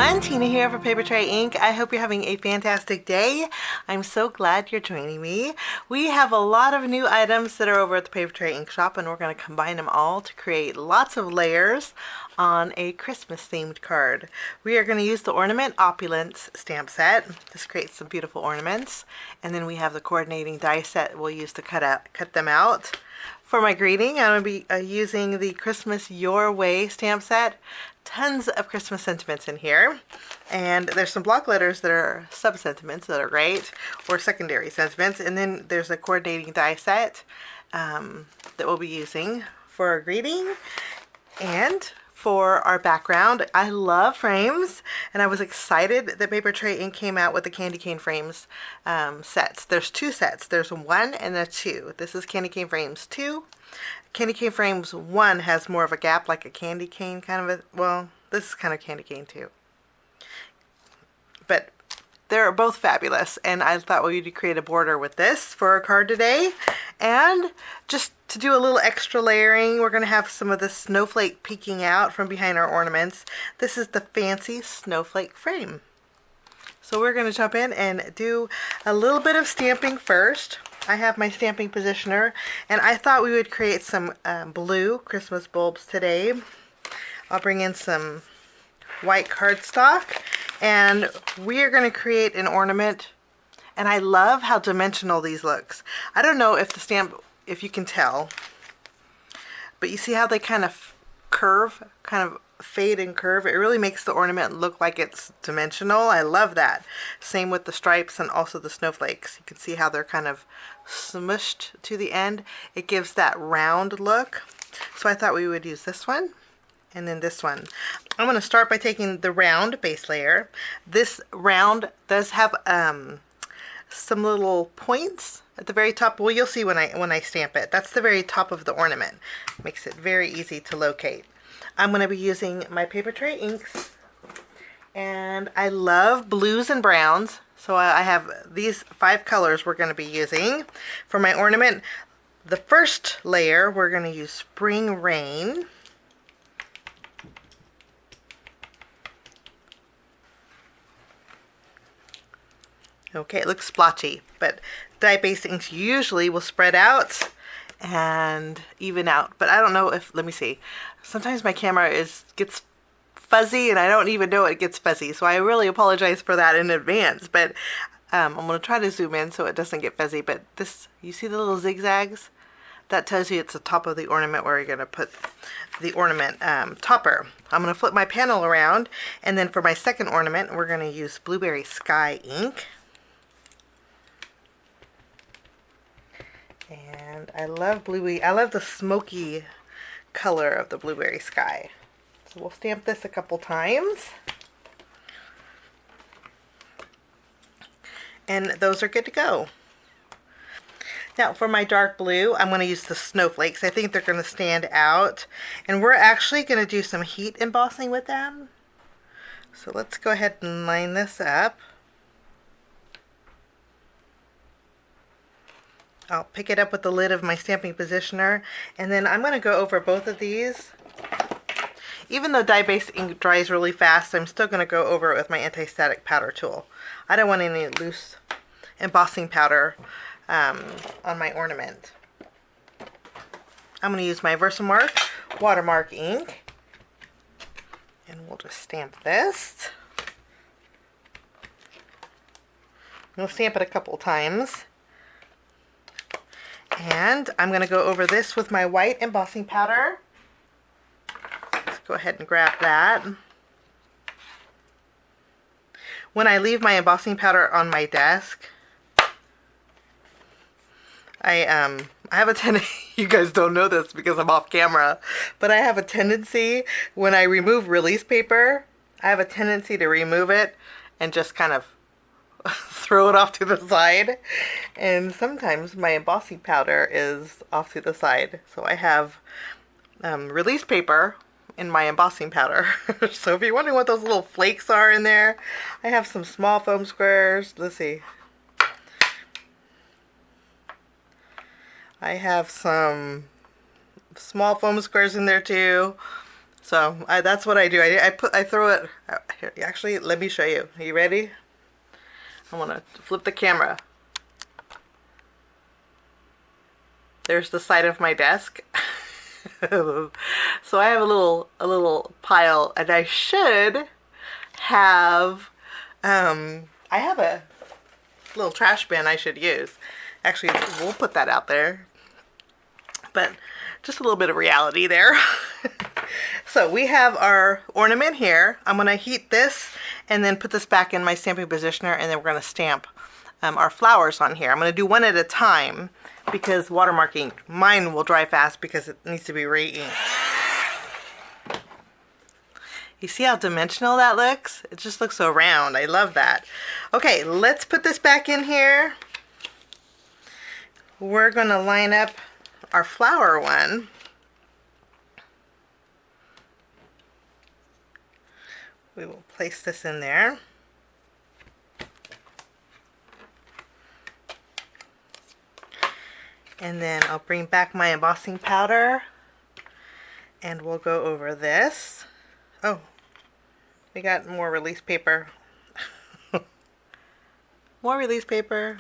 everyone, Tina here for Papertrey Ink. I hope you're having a fantastic day. I'm so glad you're joining me. We have a lot of new items that are over at the Papertrey Ink Shop, and we're going to combine them all to create lots of layers on a Christmas themed card. We are going to use the Ornament Opulence Stamp set. This creates some beautiful ornaments, and then we have the coordinating die set we'll use to cut them out. For my greeting, I'm going to be using the Christmas Your Way stamp set. Tons of Christmas sentiments in here, and there's some block letters that are sub-sentiments that are great, or secondary sentiments, and then there's a coordinating die set that we'll be using for our greeting. And for our background, I love frames, and I was excited that Papertrey Ink came out with the candy cane frames sets. There's two sets. There's one and a two. This is candy cane frames 2. Candy cane frames 1 has more of a gap, like a candy cane kind of a, well, this is kind of candy cane too. But they're both fabulous, and I thought we'd create a border with this for our card today. And just to do a little extra layering, we're going to have some of the snowflake peeking out from behind our ornaments. This is the fancy snowflake frame. So we're going to jump in and do a little bit of stamping first. I have my stamping positioner, and I thought we would create some blue Christmas bulbs today. I'll bring in some white cardstock, and we are going to create an ornament, and I love how dimensional these looks. I don't know if the stamp, if you can tell, but you see how they kind of curve, kind of fade and curve. It really makes the ornament look like it's dimensional. I love that. Same with the stripes and also the snowflakes. You can see how they're kind of smushed to the end. It gives that round look. So I thought we would use this one and then this one. I'm going to start by taking the round base layer. This round does have some little points at the very top. Well, you'll see when I stamp it. That's the very top of the ornament. Makes it very easy to locate. I'm going to be using my Papertrey inks, and I love blues and browns, so I have these 5 colors we're going to be using. For my ornament, the first layer we're going to use Spring Rain. Okay, it looks splotchy, but dye-based inks usually will spread out and even out, but I don't know if, let me see, sometimes my camera gets fuzzy and I don't even know it gets fuzzy, so I really apologize for that in advance. But I'm going to try to zoom in so it doesn't get fuzzy. But this, you see the little zigzags? That tells you it's the top of the ornament where you're going to put the ornament topper. I'm going to flip my panel around, and then for my second ornament we're going to use Blueberry Sky ink. And I love bluey. I love the smoky color of the Blueberry Sky. So we'll stamp this a couple times. And those are good to go. Now for my dark blue, I'm going to use the snowflakes. I think they're going to stand out. And we're actually going to do some heat embossing with them. So let's go ahead and line this up. I'll pick it up with the lid of my stamping positioner, and then I'm going to go over both of these. Even though dye-based ink dries really fast, I'm still going to go over it with my anti-static powder tool. I don't want any loose embossing powder on my ornament. I'm going to use my Versamark watermark ink, and we'll just stamp this. We'll stamp it a couple times. And I'm going to go over this with my white embossing powder. Let's go ahead and grab that. When I leave my embossing powder on my desk, I have a tendency, you guys don't know this because I'm off camera, but I have a tendency when I remove release paper, I have a tendency to remove it and just kind of throw it off to the side, and sometimes my embossing powder is off to the side, so I have release paper in my embossing powder. So if you're wondering what those little flakes are in there, I have some small foam squares. Let's see, I have some small foam squares in there too. So that's what I do. I throw it. Here, actually, let me show you. Are you ready? I want to flip the camera. There's the side of my desk. So I have a little pile, and I should have I have a little trash bin I should use. Actually, we'll put that out there. But just a little bit of reality there. So we have our ornament here. I'm going to heat this and then put this back in my stamping positioner, and then we're going to stamp our flowers on here. I'm going to do one at a time because watermarking, mine will dry fast because it needs to be re-inked. You see how dimensional that looks? It just looks so round. I love that. Okay, let's put this back in here. We're going to line up our flower one. We will place this in there. And then I'll bring back my embossing powder and we'll go over this. Oh, we got more release paper. More release paper.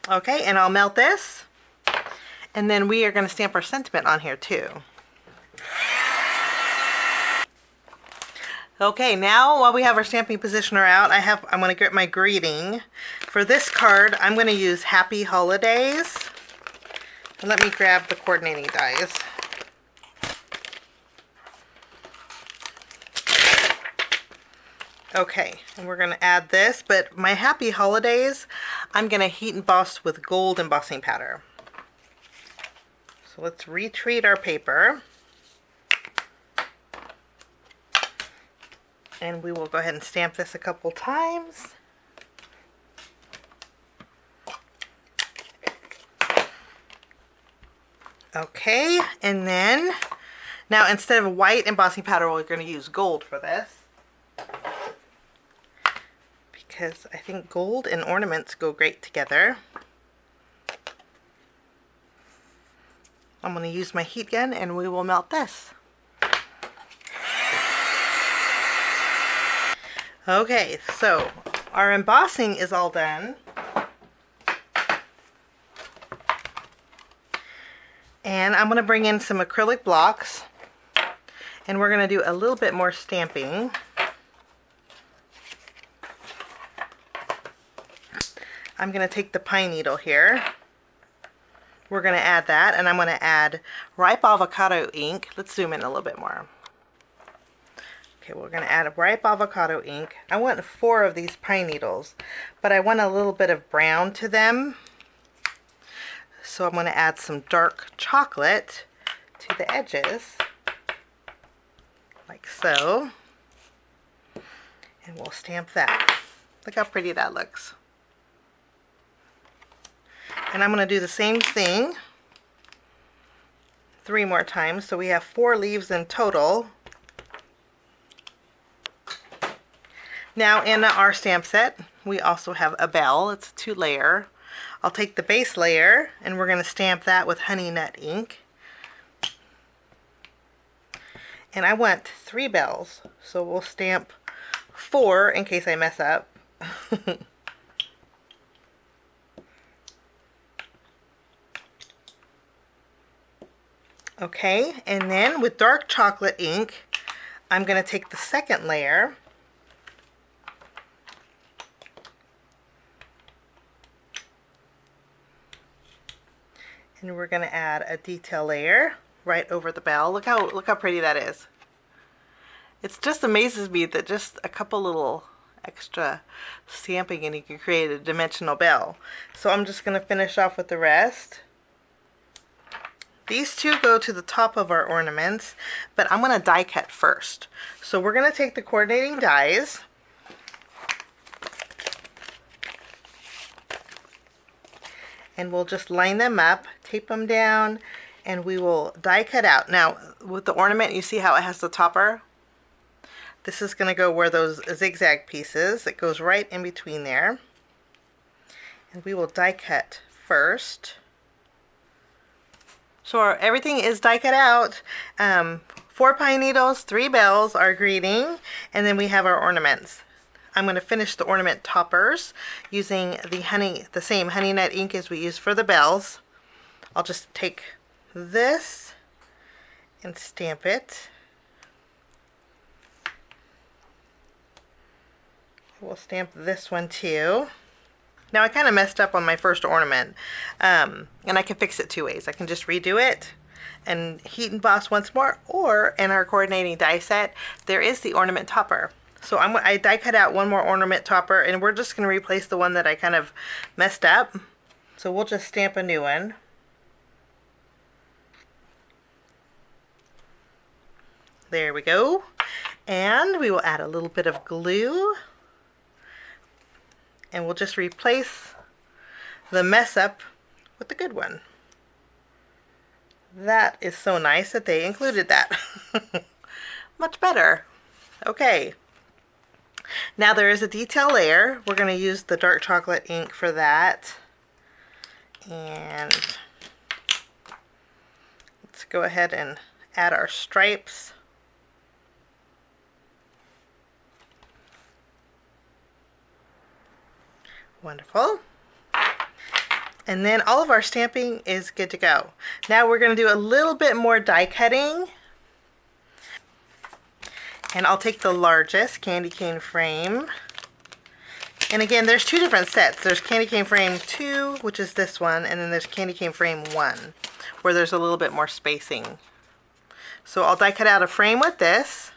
Okay, and I'll melt this. And then we are going to stamp our sentiment on here too. Okay, now while we have our stamping positioner out, I'm going to get my greeting. For this card, I'm going to use Happy Holidays. And let me grab the coordinating dies. Okay, and we're going to add this, but my Happy Holidays, I'm going to heat emboss with gold embossing powder. So let's retreat our paper. And we will go ahead and stamp this a couple times. Okay, and then, now instead of white embossing powder, we're going to use gold for this. Because I think gold and ornaments go great together. I'm going to use my heat gun and we will melt this. Okay, so our embossing is all done. And I'm going to bring in some acrylic blocks and we're going to do a little bit more stamping. I'm going to take the pine needle here. We're going to add that, and I'm going to add ripe avocado ink. Let's zoom in a little bit more. Okay, we're going to add a ripe avocado ink. I want 4 of these pine needles, but I want a little bit of brown to them. So I'm going to add some dark chocolate to the edges, like so. And we'll stamp that. Look how pretty that looks. And I'm going to do the same thing 3 more times. So we have 4 leaves in total. Now in our stamp set, we also have a bell. It's a 2-layer. I'll take the base layer and we're going to stamp that with honey nut ink. And I want 3 bells. So we'll stamp 4 in case I mess up. Okay, and then with dark chocolate ink, I'm going to take the 2nd layer and we're going to add a detail layer right over the bell. Look how pretty that is. It just amazes me that just a couple little extra stamping and you can create a dimensional bell. So I'm just going to finish off with the rest. These 2 go to the top of our ornaments, but I'm going to die cut first. So we're going to take the coordinating dies and we'll just line them up, tape them down, and we will die cut out. Now with the ornament, you see how it has the topper? This is going to go where those zigzag pieces, it goes right in between there. And we will die cut first. So everything is die cut out. 4 pine needles, 3 bells, our greeting, and then we have our ornaments. I'm going to finish the ornament toppers using the same honey nut ink as we used for the bells. I'll just take this and stamp it. We'll stamp this one too. Now I kind of messed up on my first ornament, and I can fix it 2 ways. I can just redo it and heat emboss once more, or in our coordinating die set, there is the ornament topper. So I die cut out 1 more ornament topper, and we're just going to replace the one that I kind of messed up. So we'll just stamp a new one. There we go. And we will add a little bit of glue. And we'll just replace the mess up with the good one. That is so nice that they included that. Much better. Okay. Now there is a detail layer. We're going to use the dark chocolate ink for that. And let's go ahead and add our stripes. Wonderful. And then all of our stamping is good to go. Now we're going to do a little bit more die cutting. And I'll take the largest candy cane frame. And again, there's 2 different sets. There's candy cane frame 2, which is this one, and then there's candy cane frame 1, where there's a little bit more spacing. So I'll die cut out a frame with this.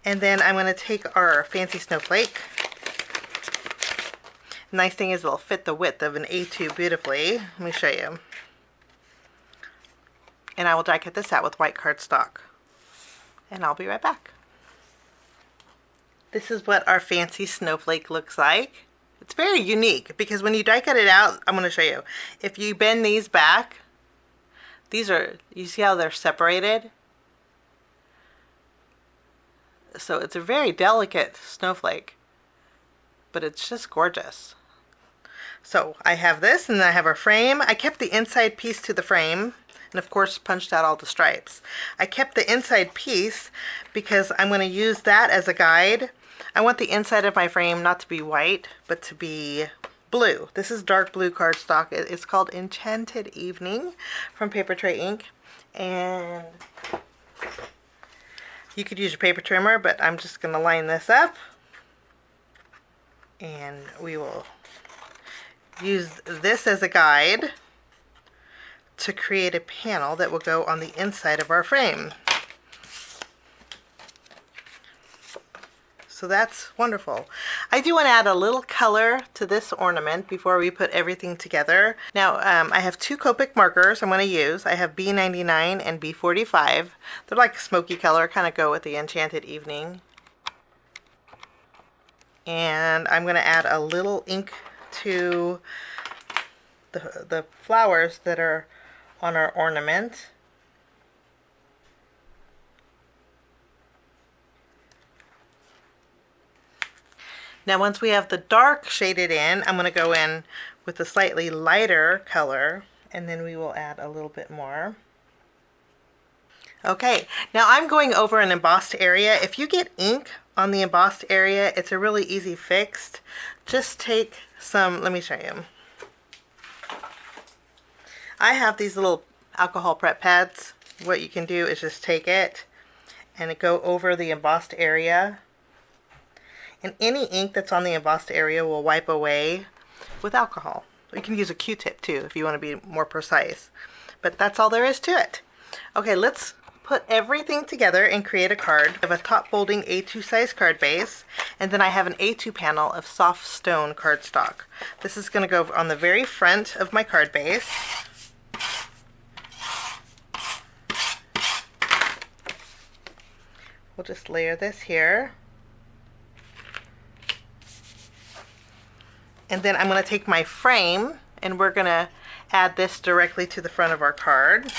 And then I'm going to take our fancy snowflake. Nice thing is it'll fit the width of an A2 beautifully. Let me show you. And I will die cut this out with white cardstock. And I'll be right back. This is what our fancy snowflake looks like. It's very unique because when you die cut it out, I'm going to show you. If you bend these back, you see how they're separated? So it's a very delicate snowflake, but it's just gorgeous. So I have this, and then I have our frame. I kept the inside piece to the frame, and of course punched out all the stripes. I kept the inside piece because I'm going to use that as a guide. I want the inside of my frame not to be white, but to be blue. This is dark blue cardstock. It's called Enchanted Evening from Papertrey Ink. And you could use your paper trimmer, but I'm just going to line this up. And we will use this as a guide to create a panel that will go on the inside of our frame. So that's wonderful. I do want to add a little color to this ornament before we put everything together. Now I have 2 Copic markers I'm going to use. I have B99 and B45. They're like a smoky color, kind of go with the Enchanted Evening. And I'm going to add a little ink to the flowers that are on our ornament. Now once we have the dark shaded in, I'm going to go in with a slightly lighter color, and then we will add a little bit more. Okay, now I'm going over an embossed area. If you get ink on the embossed area, it's a really easy fix. Just take some, let me show you. I have these little alcohol prep pads. What you can do is just take it and go over the embossed area. And any ink that's on the embossed area will wipe away with alcohol. You can use a Q-tip too if you want to be more precise. But that's all there is to it. Okay, let's put everything together and create a card. I have a top folding A2 size card base, and then I have an A2 panel of soft stone cardstock. This is going to go on the very front of my card base. We'll just layer this here. And then I'm going to take my frame and we're going to add this directly to the front of our card.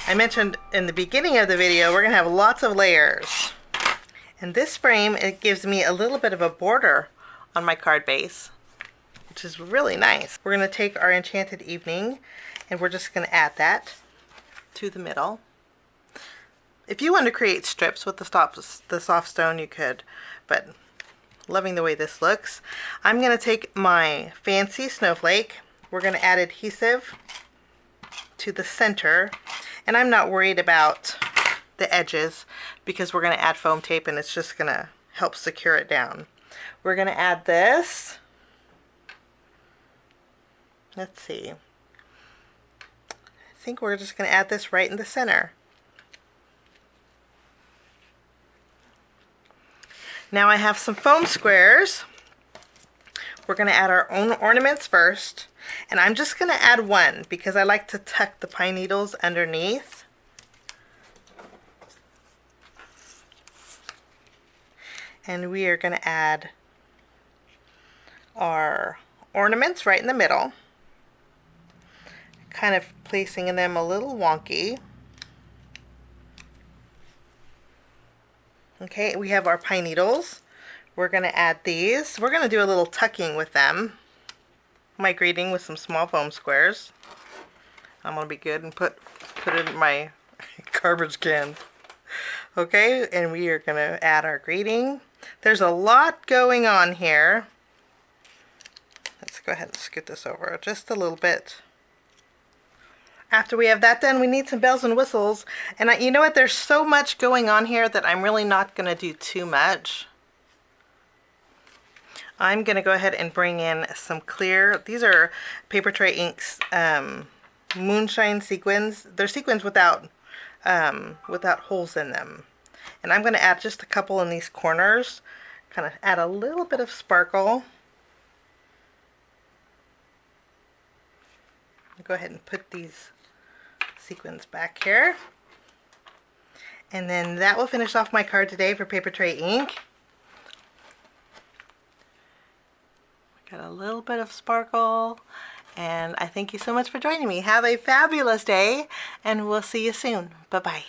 I mentioned in the beginning of the video we're going to have lots of layers. And this frame, it gives me a little bit of a border on my card base. which is really nice. We're going to take our Enchanted Evening and we're just going to add that to the middle. If you want to create strips with the soft stone, you could, but loving the way this looks. I'm going to take my fancy Snowflake. We're going to add adhesive to the center, and I'm not worried about the edges because we're going to add foam tape and it's just going to help secure it down. We're going to add this. Let's see. I think we're just going to add this right in the center. Now I have some foam squares. We're going to add our own ornaments first, and I'm just going to add one because I like to tuck the pine needles underneath. And we are going to add our ornaments right in the middle, kind of placing them a little wonky. Okay, we have our pine needles. We're going to add these. We're going to do a little tucking with them. Migrating with some small foam squares. I'm going to be good and put it in my garbage can. Okay, and we are going to add our greeting. There's a lot going on here. Let's go ahead and scoot this over just a little bit. After we have that done, we need some bells and whistles. And you know what? There's so much going on here that I'm really not going to do too much. I'm going to go ahead and bring in some clear. These are Papertrey Ink's moonshine sequins. They're sequins without holes in them. And I'm going to add just a couple in these corners. Kind of add a little bit of sparkle. Go ahead and put these sequins back here. And then that will finish off my card today for Papertrey Ink. Got a little bit of sparkle. And I thank you so much for joining me. Have a fabulous day, and we'll see you soon. Bye-bye.